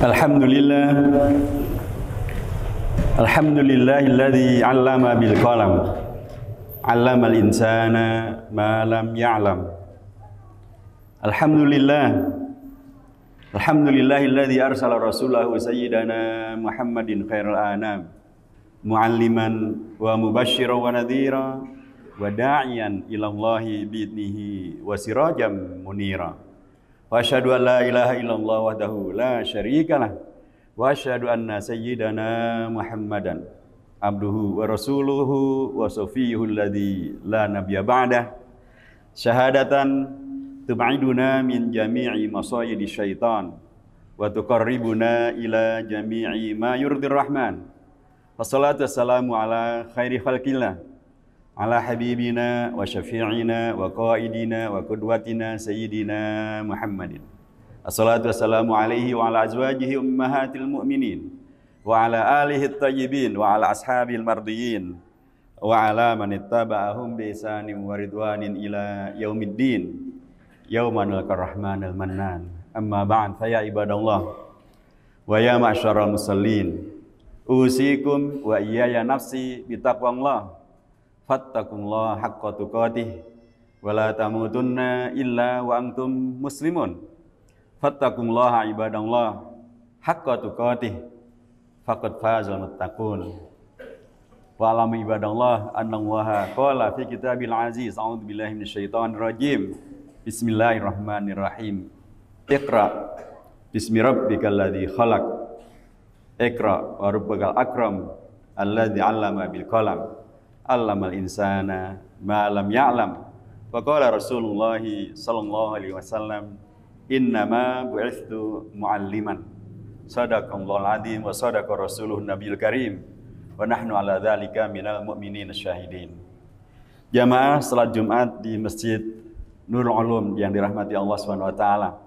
Alhamdulillah, alhamdulillahilladzi 'allama bil qalam, 'allamal insana ma lam ya'lam. Alhamdulillahilladzi arsala rasulahu sayyidana Muhammadin khairal anam, mu'alliman wa mubasysyiran wa nadhira wa da'iyan ilallahi bi'idnihi wa sirajam munira. Wa asyhadu an la ilaha illallah wahdahu la syarikalah wa asyhadu anna sayyidana Muhammadan abduhu wa rasuluhu wa safiyuhu alladzi la nabiyya ba'dah, syahadatan tub'iduna min jami'i masayidi syaitan wa tuqarribuna ila jami'i ma yurdir rahman. Wassalatu wassalamu ala khairi khalqillah, ala habibina wa syafi'ina wa qaidina wa qudwatina sayyidina Muhammadin. Assalatu wassalamu alaihi wa ala azwajihi ummahatil mu'minin wa ala alihi at-tayyibin wa ala ashabil mardiyin wa ala man ittaba'ahum bi ihsanin wa ridwanin ila yaumiddin yauman nalqar rahmanal mannan. Amma ba'd, fa ya ibadallah wa ya ma'syaral musallin, usikum wa iyaya nafsi bitaqwallah. Fattaqullaha haqqa tuqatih wa la tamutunna illa wa antum muslimun. Fattaqullaha ibadallah haqqa tuqatih faqad fazal muttaqun. Wa alam ibadallah annallaha qala fi kitabil aziz, a'udzu billahi minasyaitonir rajim. Bismillahirrahmanirrahim. Iqra bismi rabbikal ladzi khalaq. Iqra wa rabbukal akram alladzi 'allama bil qalam, allamal insana ma lam ya'lam. Wa qala Rasulullah sallallahu alaihi wasallam, innama bu'ithtu mu'alliman. Sadaqallahul adzim wa sadaqa rasuluhun nabiyul karim wa nahnu ala dzalika minal mu'minin syahidin. Jamaah salat Jumat di Masjid Nurul Ulum yang dirahmati Allah Subhanahu wa taala.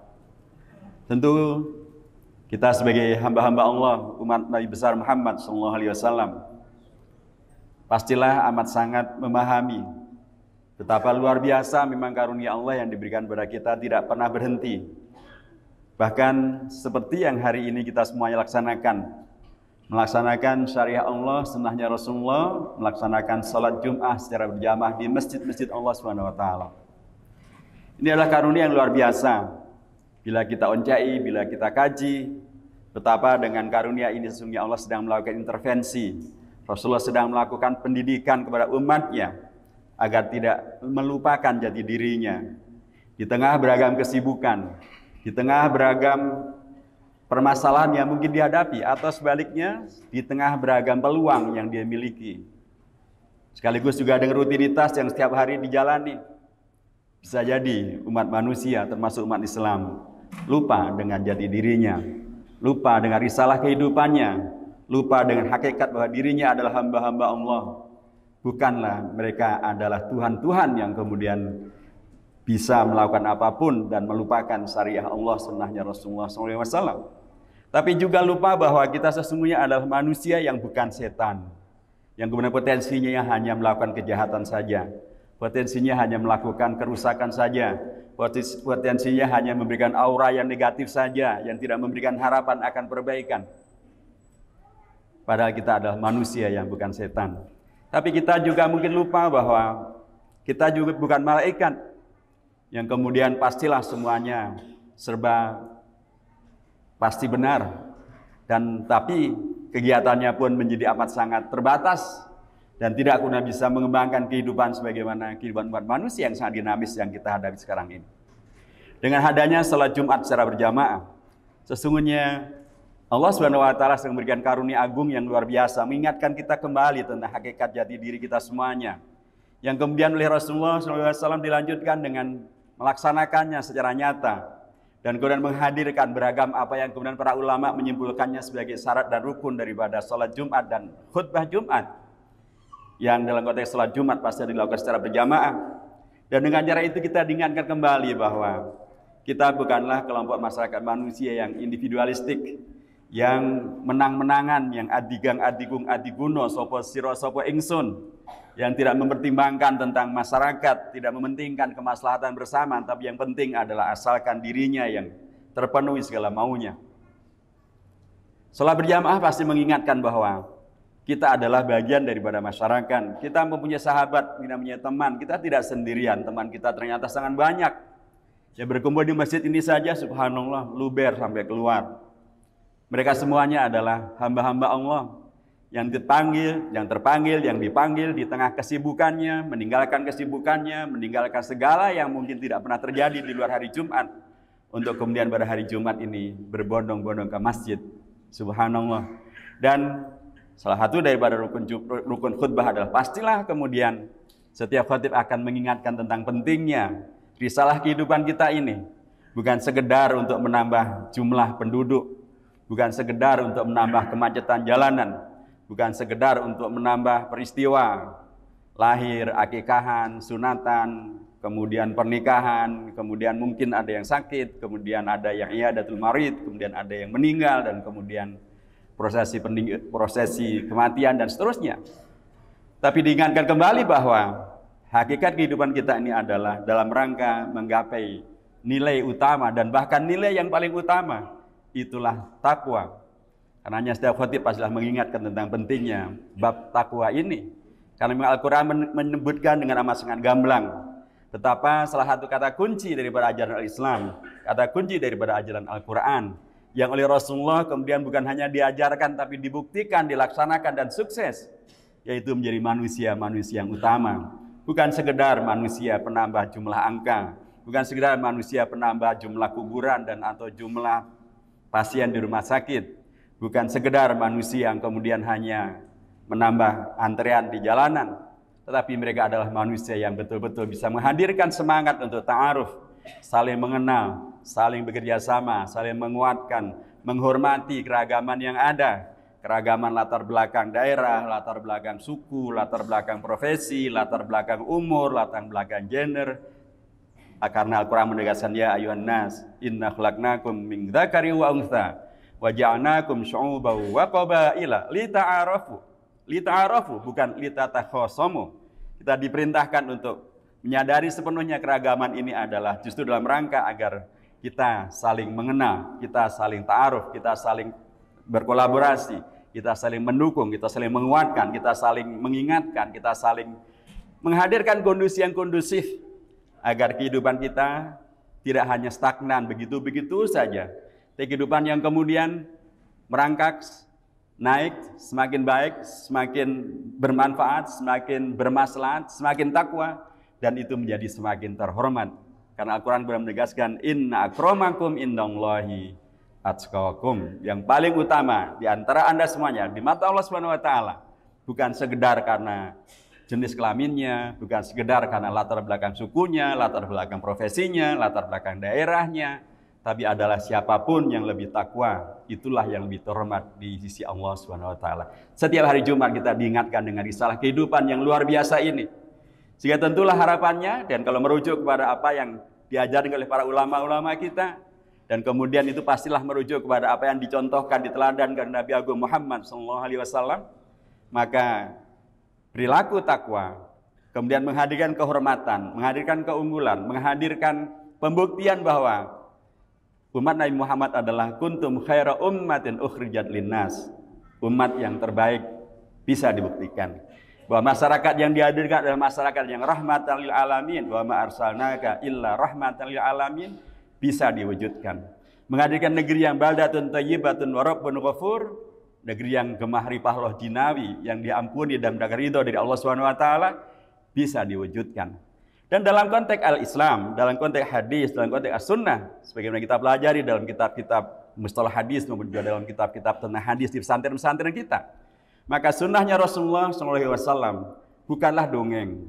Tentu kita sebagai hamba-hamba Allah, umat Nabi besar Muhammad sallallahu alaihi wasallam, pastilah amat sangat memahami betapa luar biasa memang karunia Allah yang diberikan kepada kita, tidak pernah berhenti. Bahkan seperti yang hari ini kita semuanya melaksanakan syariah Allah, sunnahnya Rasulullah, melaksanakan salat Jum'ah secara berjamaah di masjid-masjid Allah Subhanahu wa taala. Ini adalah karunia yang luar biasa. Bila kita oncai, bila kita kaji betapa dengan karunia ini sesungguhnya Allah sedang melakukan intervensi. Rasulullah sedang melakukan pendidikan kepada umatnya agar tidak melupakan jati dirinya di tengah beragam kesibukan, di tengah beragam permasalahan yang mungkin dihadapi, atau sebaliknya di tengah beragam peluang yang dia miliki. Sekaligus juga dengan rutinitas yang setiap hari dijalani. Bisa jadi umat manusia termasuk umat Islam lupa dengan jati dirinya, lupa dengan risalah kehidupannya, lupa dengan hakikat bahwa dirinya adalah hamba-hamba Allah. Bukanlah mereka adalah Tuhan-Tuhan yang kemudian bisa melakukan apapun dan melupakan syariah Allah, sunnahnya Rasulullah SAW. Tapi juga lupa bahwa kita sesungguhnya adalah manusia yang bukan setan, yang kemudian potensinya hanya melakukan kejahatan saja, potensinya hanya melakukan kerusakan saja, potensinya hanya memberikan aura yang negatif saja, yang tidak memberikan harapan akan perbaikan. Padahal kita adalah manusia yang bukan setan. Tapi kita juga mungkin lupa bahwa kita juga bukan malaikat yang kemudian pastilah semuanya serba pasti benar. Dan tapi kegiatannya pun menjadi amat sangat terbatas dan tidak guna bisa mengembangkan kehidupan sebagaimana kehidupan umat manusia yang sangat dinamis yang kita hadapi sekarang ini. Dengan adanya salat Jumat secara berjamaah, sesungguhnya Allah Subhanahu wa taala sedang memberikan karunia agung yang luar biasa, mengingatkan kita kembali tentang hakikat jati diri kita semuanya. Yang kemudian oleh Rasulullah SAW dilanjutkan dengan melaksanakannya secara nyata dan kemudian menghadirkan beragam apa yang kemudian para ulama menyimpulkannya sebagai syarat dan rukun daripada salat Jumat dan khutbah Jumat. Yang dalam konteks salat Jumat pasti dilakukan secara berjamaah. Dan dengan cara itu kita diingatkan kembali bahwa kita bukanlah kelompok masyarakat manusia yang individualistik, yang menang-menangan, yang adigang adigung adiguno, sopo siro sopo ingsun, yang tidak mempertimbangkan tentang masyarakat, tidak mementingkan kemaslahatan bersama, tapi yang penting adalah asalkan dirinya yang terpenuhi segala maunya. Sholat berjamaah pasti mengingatkan bahwa kita adalah bagian daripada masyarakat. Kita mempunyai sahabat, kita punya teman. Kita tidak sendirian, teman kita ternyata sangat banyak. Ya berkumpul di masjid ini saja, subhanallah, luber sampai keluar. Mereka semuanya adalah hamba-hamba Allah yang dipanggil, yang terpanggil, yang dipanggil di tengah kesibukannya, meninggalkan kesibukannya, meninggalkan segala yang mungkin tidak pernah terjadi di luar hari Jumat, untuk kemudian pada hari Jumat ini berbondong-bondong ke masjid. Subhanallah. Dan salah satu daripada rukun khutbah adalah pastilah kemudian setiap khatib akan mengingatkan tentang pentingnya risalah kehidupan kita ini. Bukan sekedar untuk menambah jumlah penduduk, bukan sekedar untuk menambah kemacetan jalanan, bukan sekedar untuk menambah peristiwa lahir, akikahan, sunatan, kemudian pernikahan, kemudian mungkin ada yang sakit, kemudian ada yang i'adatul marid, kemudian ada yang meninggal, dan kemudian prosesi kematian dan seterusnya. Tapi diingatkan kembali bahwa hakikat kehidupan kita ini adalah dalam rangka menggapai nilai utama, dan bahkan nilai yang paling utama itulah takwa. Karenanya setiap khatib pastilah mengingatkan tentang pentingnya bab takwa ini. Karena memang Al-Quran menyebutkan dengan amat sangat gamblang betapa salah satu kata kunci daripada ajaran Al-Islam, kata kunci daripada ajaran Al-Quran, yang oleh Rasulullah kemudian bukan hanya diajarkan tapi dibuktikan, dilaksanakan dan sukses, yaitu menjadi manusia yang utama. Bukan sekedar manusia penambah jumlah angka, bukan sekedar manusia penambah jumlah kuburan dan atau jumlah pasien di rumah sakit, bukan sekedar manusia yang kemudian hanya menambah antrean di jalanan, tetapi mereka adalah manusia yang betul-betul bisa menghadirkan semangat untuk ta'aruf, saling mengenal, saling bekerja sama, saling menguatkan, menghormati keragaman yang ada, keragaman latar belakang daerah, latar belakang suku, latar belakang profesi, latar belakang umur, latar belakang gender. Karena Al-Quran menegaskan, ya ayuhan nas, inna khalaqnakum min dzakari wa untha wa ja'alnakum syu'uban wa qabaila lita'arafu. Lita'arafu bukan litatahkhasamu. Kita diperintahkan untuk menyadari sepenuhnya keragaman ini adalah justru dalam rangka agar kita saling mengenal, kita saling ta'aruf, kita saling berkolaborasi, kita saling mendukung, kita saling menguatkan, kita saling mengingatkan, kita saling menghadirkan kondisi yang kondusif agar kehidupan kita tidak hanya stagnan begitu-begitu saja. Kehidupan yang kemudian merangkak, naik, semakin baik, semakin bermanfaat, semakin bermaslahat, semakin takwa, dan itu menjadi semakin terhormat. Karena Al-Quran sudah menegaskan, inna akramakum indallahi atqakum. Yang paling utama di antara Anda semuanya di mata Allah Subhanahu wa taala bukan sekedar karena jenis kelaminnya, bukan sekedar karena latar belakang sukunya, latar belakang profesinya, latar belakang daerahnya, tapi adalah siapapun yang lebih takwa, itulah yang lebih terhormat di sisi Allah Subhanahu wa taala. Setiap hari Jumat kita diingatkan dengan risalah kehidupan yang luar biasa ini. Sehingga tentulah harapannya, dan kalau merujuk kepada apa yang diajarkan oleh para ulama-ulama kita, dan kemudian itu pastilah merujuk kepada apa yang dicontohkan, diteladankan Nabi Agung Muhammad SAW, maka perilaku takwa, kemudian menghadirkan kehormatan, menghadirkan keunggulan, menghadirkan pembuktian bahwa umat Nabi Muhammad adalah kuntum khaira ummatin ukhrijat linnas, umat yang terbaik, bisa dibuktikan bahwa masyarakat yang dihadirkan adalah masyarakat yang rahmatan lil alamin, wa ma arsalnaka illa rahmatan lil alamin, bisa diwujudkan. Menghadirkan negeri yang baldatun thayyibatun wa rabbun ghafur, negeri yang gemah ripah loh jinawi, yang diampuni dan mendapat ridho dari Allah Subhanahu wa taala, bisa diwujudkan. Dan dalam konteks al-Islam, dalam konteks hadis, dalam konteks as-sunnah, sebagaimana kita pelajari dalam kitab-kitab mustalah hadis maupun juga dalam kitab-kitab tentang hadis di pesantren-pesantren kita, maka sunnahnya Rasulullah SAW bukanlah dongeng,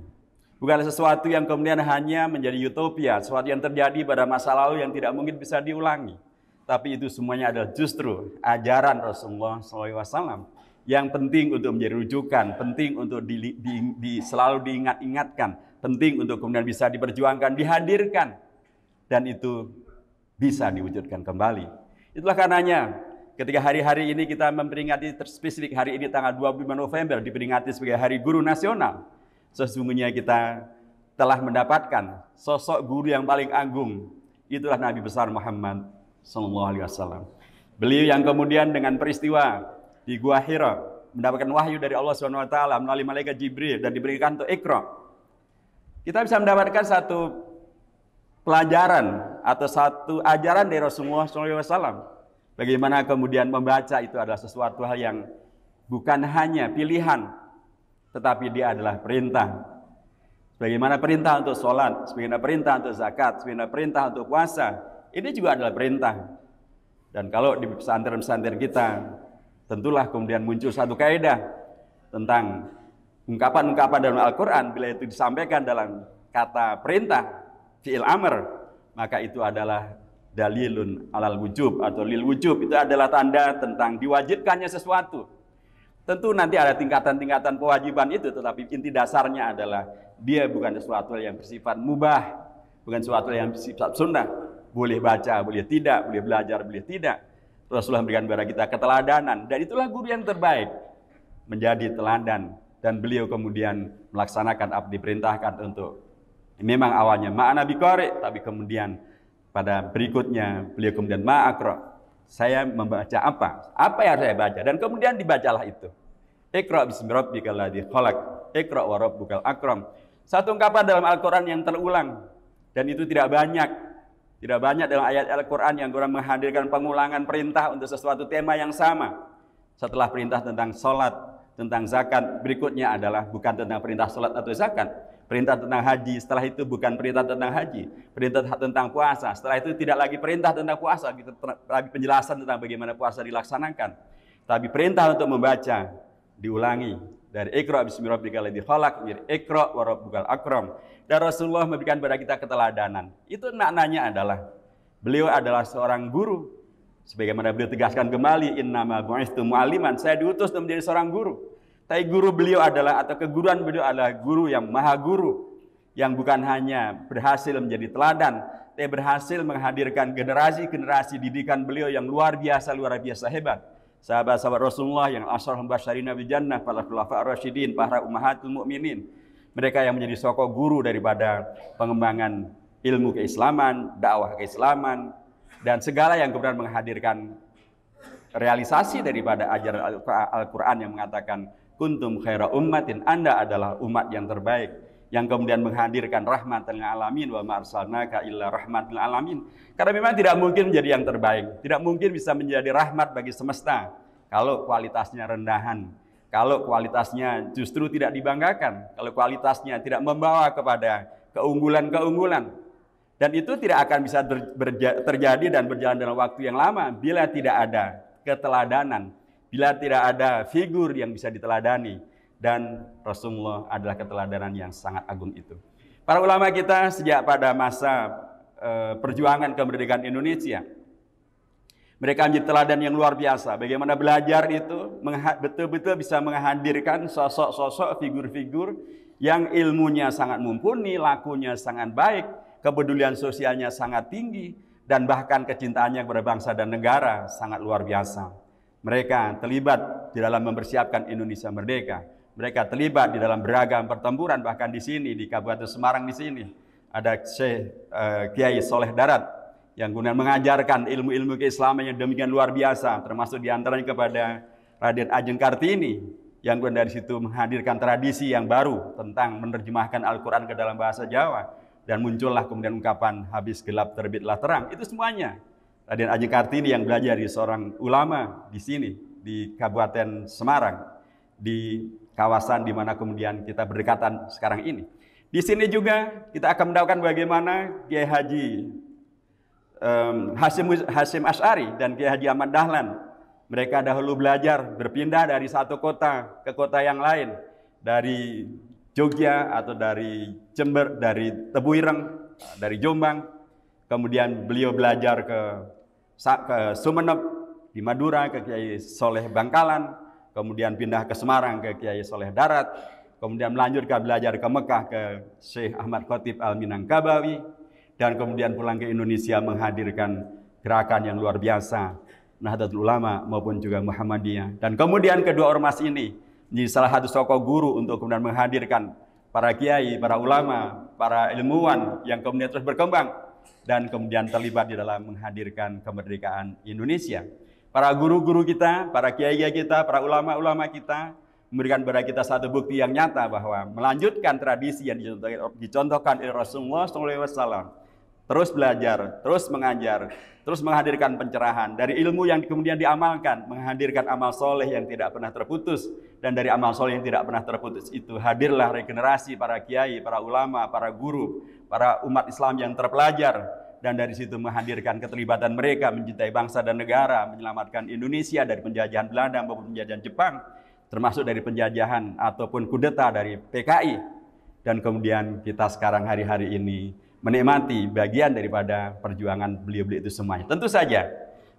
bukanlah sesuatu yang kemudian hanya menjadi utopia, sesuatu yang terjadi pada masa lalu yang tidak mungkin bisa diulangi. Tapi itu semuanya adalah justru ajaran Rasulullah SAW yang penting untuk menjadi rujukan, penting untuk selalu diingat-ingatkan, penting untuk kemudian bisa diperjuangkan, dihadirkan, dan itu bisa diwujudkan kembali. Itulah karenanya ketika hari-hari ini kita memperingati spesifik hari ini tanggal 25 November diperingati sebagai Hari Guru Nasional, sesungguhnya kita telah mendapatkan sosok guru yang paling agung, itulah Nabi besar Muhammad Sallallahu Alaihi Wasallam. Beliau yang kemudian dengan peristiwa di Gua Hira mendapatkan wahyu dari Allah Subhanahu wa taala melalui malaikat Jibril dan diberikan untuk Iqra. Kita bisa mendapatkan satu pelajaran atau satu ajaran dari Rasulullah SAW. Bagaimana kemudian membaca itu adalah sesuatu hal yang bukan hanya pilihan, tetapi dia adalah perintah. Bagaimana perintah untuk sholat, bagaimana perintah untuk zakat, bagaimana perintah untuk puasa, ini juga adalah perintah. Dan kalau di pesantren-pesantren kita, tentulah kemudian muncul satu kaidah tentang ungkapan-ungkapan dalam Al-Quran, bila itu disampaikan dalam kata perintah, fi'il amr, maka itu adalah dalilun alal wujub atau lil wujub. Itu adalah tanda tentang diwajibkannya sesuatu. Tentu nanti ada tingkatan-tingkatan kewajiban itu, tetapi inti dasarnya adalah dia bukan sesuatu yang bersifat mubah, bukan sesuatu yang bersifat sunnah. Boleh baca, boleh tidak, boleh belajar, boleh tidak. Rasulullah memberikan kepada kita keteladanan, dan itulah guru yang terbaik, menjadi teladan. Dan beliau kemudian melaksanakan apa diperintahkan untuk, memang awalnya ma'ana biqari, tapi kemudian pada berikutnya beliau kemudian ma'akra. Saya membaca apa? Apa yang saya baca? Dan kemudian dibacalah itu. Iqra bismi rabbikal ladzi khalaq. Iqra wa rabbukal akram. Satu ungkapan dalam Al-Quran yang terulang. Dan itu tidak banyak. Tidak banyak dalam ayat Al-Quran yang kurang menghadirkan pengulangan perintah untuk sesuatu tema yang sama. Setelah perintah tentang sholat, tentang zakat, berikutnya adalah bukan tentang perintah sholat atau zakat. Perintah tentang haji, setelah itu bukan perintah tentang haji. Perintah tentang puasa, setelah itu tidak lagi perintah tentang puasa, lagi penjelasan tentang bagaimana puasa dilaksanakan. Tapi perintah untuk membaca diulangi dari Iqra bismi rabbikal ladzi khalaq, Iqra wa rabbukal akram. Dan Rasulullah memberikan kepada kita keteladanan. Itu maknanya adalah beliau adalah seorang guru. Sebagaimana beliau tegaskan kembali, innama bu'istu mu'alliman, saya diutus untuk menjadi seorang guru. Tapi guru beliau adalah, atau keguruan beliau adalah guru yang maha guru, yang bukan hanya berhasil menjadi teladan, tapi berhasil menghadirkan generasi-generasi didikan beliau yang luar biasa hebat. Sahabat-sahabat Rasulullah yang asyarul mubasysyirina bil jannah, para khulafa ar-rasyidin, para ummahatul mukminin. Mereka yang menjadi sokok guru daripada pengembangan ilmu keislaman, dakwah keislaman, dan segala yang kemudian menghadirkan realisasi daripada ajaran Al-Quran yang mengatakan kuntum khaira ummatin, Anda adalah umat yang terbaik, yang kemudian menghadirkan rahmatan lil alamin, wa ma arsalnaka illa rahmatan lil alamin. Karena memang tidak mungkin menjadi yang terbaik, tidak mungkin bisa menjadi rahmat bagi semesta kalau kualitasnya rendahan, kalau kualitasnya justru tidak dibanggakan, kalau kualitasnya tidak membawa kepada keunggulan-keunggulan. Dan itu tidak akan bisa terjadi dan berjalan dalam waktu yang lama bila tidak ada keteladanan, bila tidak ada figur yang bisa diteladani. Dan Rasulullah adalah keteladanan yang sangat agung itu. Para ulama kita sejak pada masa perjuangan kemerdekaan Indonesia, mereka menjadi teladan yang luar biasa. Bagaimana belajar itu betul-betul bisa menghadirkan sosok-sosok, figur-figur yang ilmunya sangat mumpuni, lakunya sangat baik, kepedulian sosialnya sangat tinggi, dan bahkan kecintaannya kepada bangsa dan negara sangat luar biasa. Mereka terlibat di dalam mempersiapkan Indonesia merdeka. Mereka terlibat di dalam beragam pertempuran, bahkan di sini, di Kabupaten Semarang di sini. Ada Syekh Kiai Soleh Darat yang kemudian mengajarkan ilmu-ilmu keislaman yang demikian luar biasa, termasuk diantaranya kepada Raden Ajeng Kartini, yang kemudian dari situ menghadirkan tradisi yang baru tentang menerjemahkan Al-Quran ke dalam bahasa Jawa. Dan muncullah kemudian ungkapan habis gelap terbitlah terang. Itu semuanya Raden Ajeng Kartini yang belajar di seorang ulama di sini, di Kabupaten Semarang, di kawasan di mana kemudian kita berdekatan sekarang ini. Di sini juga kita akan mendapatkan bagaimana Kiai Haji Hasyim Asy'ari dan Kiai Haji Ahmad Dahlan. Mereka dahulu belajar berpindah dari satu kota ke kota yang lain, dari Jogja atau dari Jember, dari Tebuireng, dari Jombang. Kemudian beliau belajar ke Sumeneb, di Madura ke Kiai Soleh Bangkalan. Kemudian pindah ke Semarang ke Kiai Soleh Darat. Kemudian melanjutkan belajar ke Mekah ke Syekh Ahmad Khatib Al-Minangkabawi. Dan kemudian pulang ke Indonesia menghadirkan gerakan yang luar biasa, Nahdlatul Ulama maupun juga Muhammadiyah. Dan kemudian kedua ormas ini menjadi salah satu tokoh guru untuk kemudian menghadirkan para kiai, para ulama, para ilmuwan yang kemudian terus berkembang dan kemudian terlibat di dalam menghadirkan kemerdekaan Indonesia. para guru-guru kita, para kiai-kiai kita, para ulama-ulama kita memberikan kepada kita satu bukti yang nyata bahwa melanjutkan tradisi yang dicontohkan oleh Rasulullah SAW, terus belajar, terus mengajar, terus menghadirkan pencerahan dari ilmu yang kemudian diamalkan, menghadirkan amal soleh yang tidak pernah terputus, dan dari amal soleh yang tidak pernah terputus itu hadirlah regenerasi para kiai, para ulama, para guru, para umat Islam yang terpelajar, dan dari situ menghadirkan keterlibatan mereka mencintai bangsa dan negara, menyelamatkan Indonesia dari penjajahan Belanda maupun penjajahan Jepang, termasuk dari penjajahan ataupun kudeta dari PKI, dan kemudian kita sekarang hari-hari ini menikmati bagian daripada perjuangan beliau-beliau itu semuanya. Tentu saja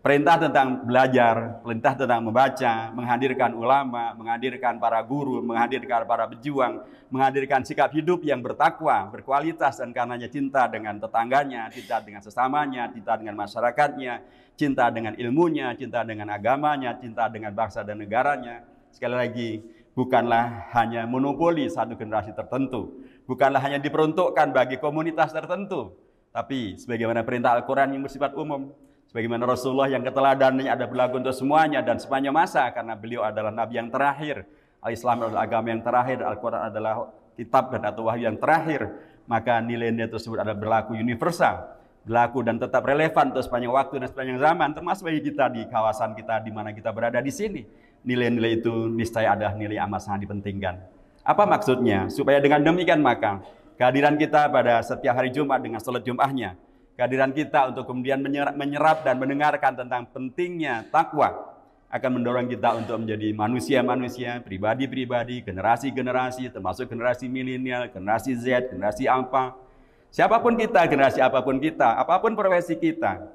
perintah tentang belajar, perintah tentang membaca, menghadirkan ulama, menghadirkan para guru, menghadirkan para pejuang, menghadirkan sikap hidup yang bertakwa, berkualitas, dan karenanya cinta dengan tetangganya, cinta dengan sesamanya, cinta dengan masyarakatnya, cinta dengan ilmunya, cinta dengan agamanya, cinta dengan bangsa dan negaranya. Sekali lagi, bukanlah hanya monopoli satu generasi tertentu, bukanlah hanya diperuntukkan bagi komunitas tertentu, tapi sebagaimana perintah Al-Quran yang bersifat umum, sebagaimana Rasulullah yang keteladanannya ada berlaku untuk semuanya dan sepanjang masa, karena beliau adalah Nabi yang terakhir, Al-Islam adalah agama yang terakhir, Al-Quran adalah kitab dan atau wahyu yang terakhir, maka nilai-nilai tersebut adalah berlaku universal, berlaku dan tetap relevan untuk sepanjang waktu dan sepanjang zaman, termasuk bagi kita di kawasan kita di mana kita berada di sini. Nilai-nilai itu niscaya adalah nilai amat sangat dipentingkan. Apa maksudnya? Supaya dengan demikian maka kehadiran kita pada setiap hari Jumat dengan sholat Jumatnya, kehadiran kita untuk kemudian menyerap dan mendengarkan tentang pentingnya takwa akan mendorong kita untuk menjadi manusia-manusia, pribadi-pribadi, generasi-generasi, termasuk generasi milenial, generasi Z, generasi alpha. Siapapun kita, generasi apapun kita, apapun profesi kita,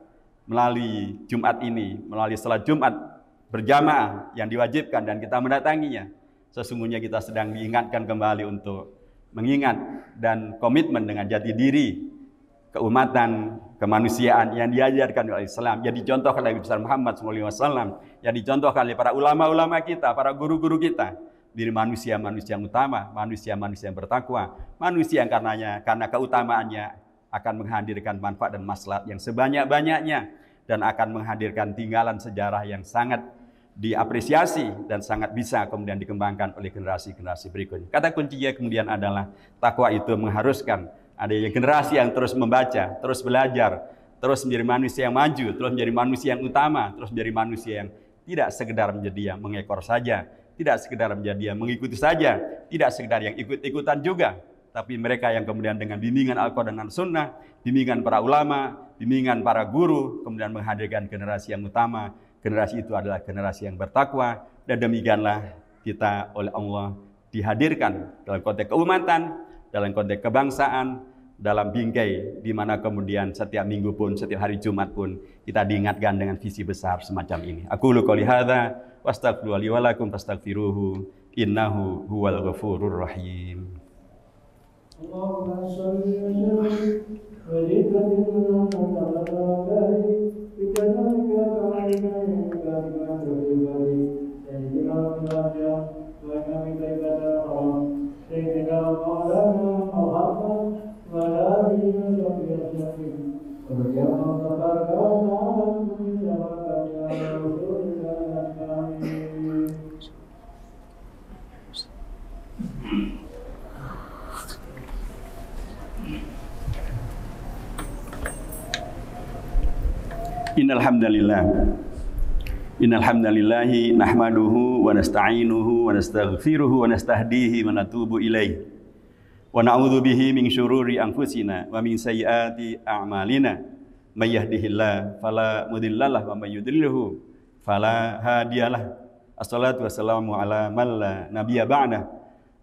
melalui Jumat ini, melalui sholat Jumat berjamaah yang diwajibkan dan kita mendatanginya, sesungguhnya kita sedang diingatkan kembali untuk mengingat dan komitmen dengan jati diri, keumatan, kemanusiaan yang diajarkan oleh Islam, yang dicontohkan oleh Nabi Muhammad SAW, yang dicontohkan oleh para ulama-ulama kita, para guru-guru kita, diri manusia-manusia yang utama, manusia-manusia yang bertakwa, manusia yang karena keutamaannya akan menghadirkan manfaat dan maslahat yang sebanyak-banyaknya, dan akan menghadirkan tinggalan sejarah yang sangat diapresiasi dan sangat bisa kemudian dikembangkan oleh generasi-generasi berikutnya. Kata kuncinya kemudian adalah takwa itu mengharuskan adanya generasi yang terus membaca, terus belajar, terus menjadi manusia yang maju, terus menjadi manusia yang utama, terus menjadi manusia yang tidak sekedar menjadi yang mengekor saja, tidak sekedar menjadi yang mengikuti saja, tidak sekedar yang ikut-ikutan juga, tapi mereka yang kemudian dengan bimbingan Al-Quran dan Sunnah, bimbingan para ulama, bimbingan para guru, kemudian menghadirkan generasi yang utama. Generasi itu adalah generasi yang bertakwa, dan demikianlah kita oleh Allah dihadirkan dalam konteks keumatan, dalam konteks kebangsaan, dalam bingkai di mana kemudian setiap minggu pun, setiap hari Jumat pun kita diingatkan dengan visi besar semacam ini. Aqulu qouli hadza wa astaghfiru li wa lakum fastaghfiruhu innahu huwal ghafurur rahim. Allahumma shalli wa Innal hamdalillahi nahmaduhu wa nasta'inuhu wa nastaghfiruhu wa nastahdihi wa natubu ilaihi wa na'udzu bihi min syururi anfusina wa min sayyiati a'malina may yahdihillahu fala mudhillalah wa may yudhlilhu fala hadiyalah. Assalatu wassalamu ala man la nabiyya ba'da,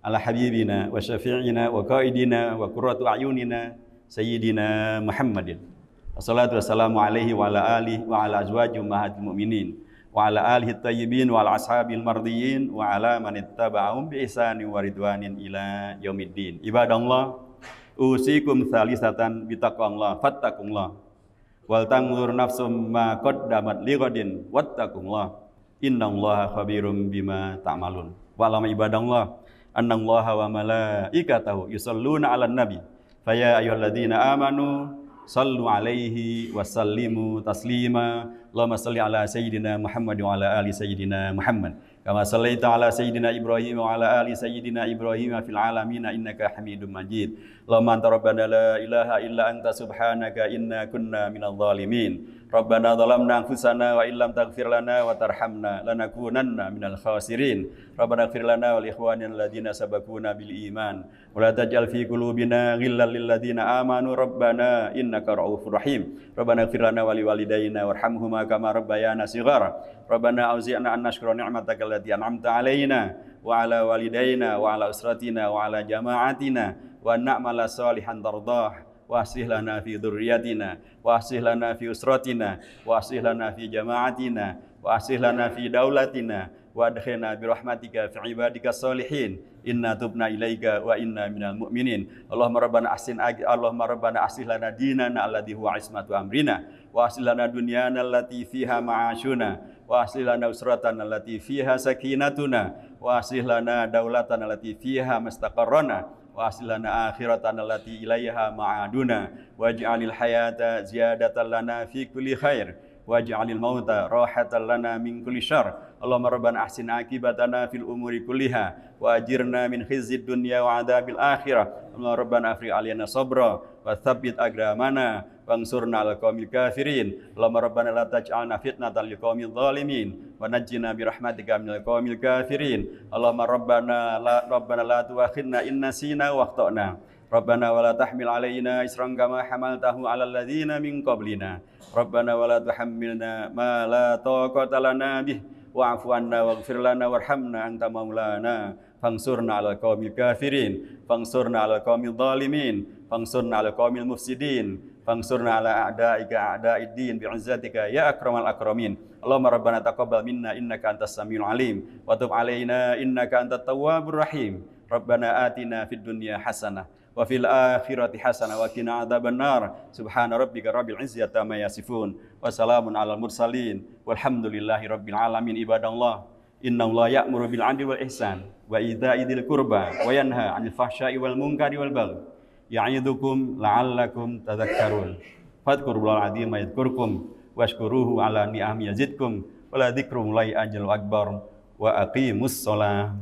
ala habibina wa syafi'ina wa qaidina wa qurratu a'yunina sayyidina Muhammadin. Assalatu wassalamu alaihi wa ala alihi wa ala azwaji ummahatil mu'minin wa ala alihi thayyibin wa ala ashabil mardiyyin wa ala man ittaba'ahum bi ihsanin wa ridwanin ila yaumiddin. Ibadallah, usikum tsalisatan bi taqwallah fattaqullah wal tanzur nafsum ma qaddamat lighadin wattaqullah innallaha khabirum bima ta'malun. Wa alam ibadallah annallaha wa malaikatahu yusholluna 'alan nabi fa ya ayyuhalladzina amanu sallu alaihi wa sallimu taslima. Allahumma salli ala sayyidina Muhammad wa ala ali sayyidina Muhammad. Kama sallaita ala sayyidina Ibrahim wa ala ali sayyidina Ibrahim fil alamin innaka Hamidum Majid. Allahumma anta rabbana la ilaha illa anta subhanaka inna kunna minadh dhalimin. Rabbana zalamna anfusana wa illam taghfir lana wa tarhamna lanakunanna minal khasirin. Rabbana ighfir lana wal ikhwanina alladziina sabaquna bil iman wa la taj'al fi qulubina ghillan lil ladziina amanu rabbana innaka ra'ufur rahim. Rabbana ighfir lana wa liwalidayna warhamhuma kama rabbayana shighara. Rabbana auzi'na an nashkura ni'mataka allati an'amta 'alaina wa 'ala walidayna wa 'ala usratina wa 'ala jama'atina wa na'mala salihan tardah. Wa aslih lana fi dzurriyyatina wa aslih lana fi usratina wa aslih lana fi jama'atina wa aslih lana fi daulatina wa adkhilna bi rahmatika fi ibadika sholihin inna tubna ilaika wa inna minal mu'minin. Allahumma rabbana aslih lana dinana alladhi huwa ismatu amrina wa aslih lana dunyana allati fiha ma'ashuna wa aslih lana usratana allati fiha sakinatuna wa aslih lana daulatana allati fiha mustaqarrana wa aslana akhiratan allati ilaiha ma'aduna waj'alil hayata ziyadatan lana fi kulli khair waj'alil mauta rahatan lana min kulli syarr. Allahumma rabbana ahsin akibatana fil umuri kulliha wa ajirna min khizyid dunya wa adzabil akhirah. Allahumma rabbana afrigh alaina sabra wa tsabbit aqdamana wansurna 'alal qaumil kafirin. Allahumma rabbana la taj'alna fitnatan lil qaumidh dhalimin wa najjina bi rahmatika minal qaumil kafirin. Allahumma rabbana la tu'akhidna in nasina wa akhtana. Rabbana wa la tahmil 'alaina isran kama hamaltahu 'alal ladzina min qablina. Rabbana wa la tuhammilna ma la taqata lana bih wa'fu 'anna waghfir lana warhamna anta maulana fansurna 'alal qaumil kafirin fansurna 'alal qaumidh dhalimin fansurna 'alal qaumil mufsidin fansurna 'ala a'daika a'da'id din bi'izzatika ya akramal akramin. Allahumma rabbana taqabbal minna innaka antas samiul alim wa tub 'alaina innaka antat tawwabur rahim. Rabbana atina fid dunya hasanah wa fil akhirati hasanah wa qina adzabannar. Subhana rabbika rabbil izzati amma yasifun wa salamun 'alal mursalin walhamdulillahi rabbil alamin. Ibadallah, innallaha ya'muru bil 'adli wal ihsan wa ita'i dzil qurba wa yanha 'anil fahsya'i wal munkari wal baghi ya'idukum la'allakum tadhakkarun. Fadhkurullahal 'azima yadhkurkum washkuruhu 'ala ni'ami yazidkum wa la dzikrullahi ajrun akbar wa aqimus shalah.